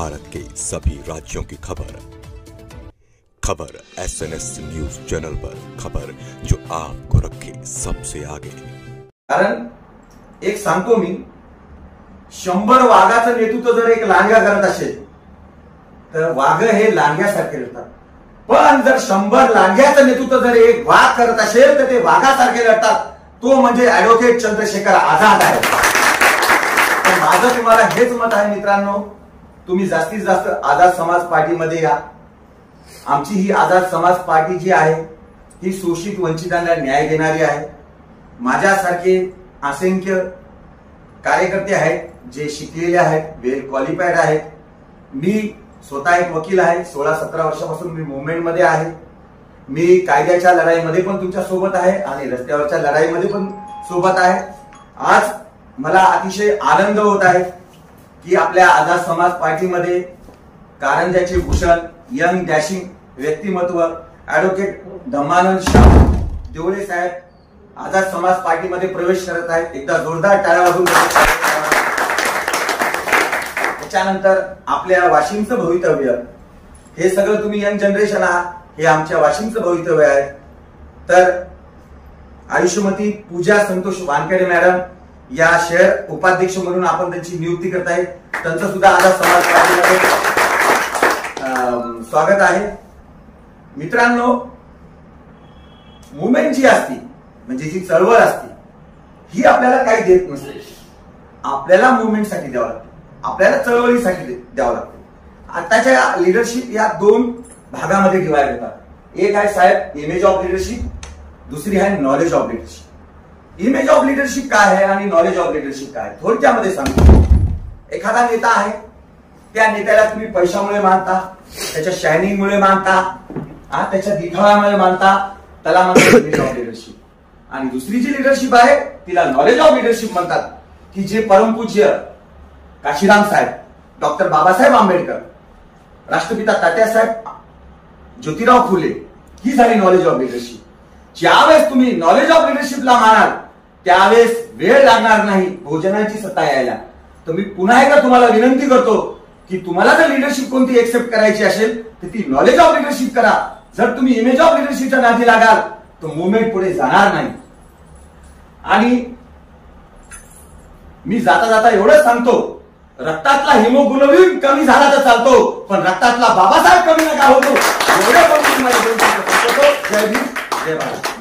भारत के सभी राज्यों की खबर SNS न्यूज चैनल पर, खबर जो आपको रखे सबसे आगे। कारण एक सांगतो मी, 100 वाघाचं नेतृत्व जर एक लांडगा करत असेल तर वाघ हे लांडग्यासारखे लढतात, पण जर 100 लांडग्याचं नेतृत्व जर एक वाघ करत असेल तर ते वाघासारखे लढतात। तो म्हणजे ऍडव्होकेट चंद्रशेखर आझाद आहे। पण माझं तुम्हाला हेच मत आहे मित्रांनो, तुम्ही जास्तीत जास्त आझाद समाज पार्टीमध्ये या। आमची ही आझाद समाज पार्टी जी आहे ही शोषित वंचितांना न्याय देणारी आहे। माझ्यासारखे असंख्य कार्यकर्ते आहेत जे शिकलेले आहेत, वेल क्वालिफाईड आहेत। मी स्वतः एक वकील आहे, 16-17 वर्षापासून मी मूवमेंट मध्ये आहे। मी कायद्याच्या लढाईमध्ये पण तुमच्या सोबत आहे आणि रस्त्यावरच्या लढाईमध्ये पण सोबत आहे। आज मला अतिशय आनंद होत आहे की आपल्या आझाद समाज पार्टीमध्ये कारंजाचे भूषण, यंग डॅशिंग व्यक्तिमत्व ऍडव्होकेट धम्मानंद शाह देवळे साहेब आझाद समाज पार्टीमध्ये प्रवेश करत आहेत। एकदा जोरदार टाळ्या वाजवून त्याच्यानंतर आपल्या वाशिमचं भवितव्य, हे सगळं तुम्ही यंग जनरेशन आहात, हे आमच्या वाशिमचं भवितव्य आहे। तर आयुष्यमती पूजा संतोष वानखेडे मॅडम या शहर उपाध्यक्ष म्हणून आपण त्यांची नियुक्ती करताय, त्यांचं सुद्धा आझाद समाज पार्टीमध्ये स्वागत आहे। मित्रांनो, मुवमेंट जी असती म्हणजे जी चळवळ असती ही आपल्याला काही देत नसते, आपल्याला मुवमेंटसाठी द्यावं लागतं, आपल्याला चळवळीसाठी द्यावं लागतं। आताच्या लिडरशिप या 2 भागामध्ये डिवाइड होतात। एक आहे साहेब इमेज ऑफ लिडरशिप, दुसरी आहे knowledge of leadership. Image of leadership काय आहे आणि नॉलेज ऑफ लिडरशिप काय आहे थोडक्यामध्ये सांगतो। एखादा नेता आहे, त्या नेत्याला तुम्ही पैशामुळे मानता, त्याच्या शायनिंगमुळे मानता, त्याच्या दिखाव्यामुळे मानता, त्याला म्हणतात इमेज ऑफ लिडरशिप। आणि दुसरी जी लिडरशिप आहे तिला नॉलेज ऑफ लिडरशिप म्हणतात, की जे परमपूज्य काशीराम साहेब, डॉक्टर बाबासाहेब आंबेडकर, राष्ट्रपिता तात्यासाहेब ज्योतिराव फुले, ही झाली नॉलेज ऑफ लिडरशिप। ज्यावेळेस तुम्ही नॉलेज ऑफ लिडरशिपला मानाल त्यावेळेस वेळ लागणार नाही भोजनाची सत्ता यायला। तर मी पुन्हा एकदा तुम्हाला विनंती करतो की तुम्हाला जर लिडरशिप कोणती एक्सेप्ट करायची असेल तर ती नॉलेज ऑफ लिडरशिप करा। जर तुम्ही इमेज ऑफ लिडरशिपच्या नादी लागाल तर मुवमेंट पुढे जाणार नाही। आणि मी जाता जाता एवढंच सांगतो, रक्तातला हिमोग्लोबिन कमी झाला तर चालतो, पण रक्तातला बाबासाहेब कमी नका होतो। एवढं पण तुम्हाला जय भीम जय भारत।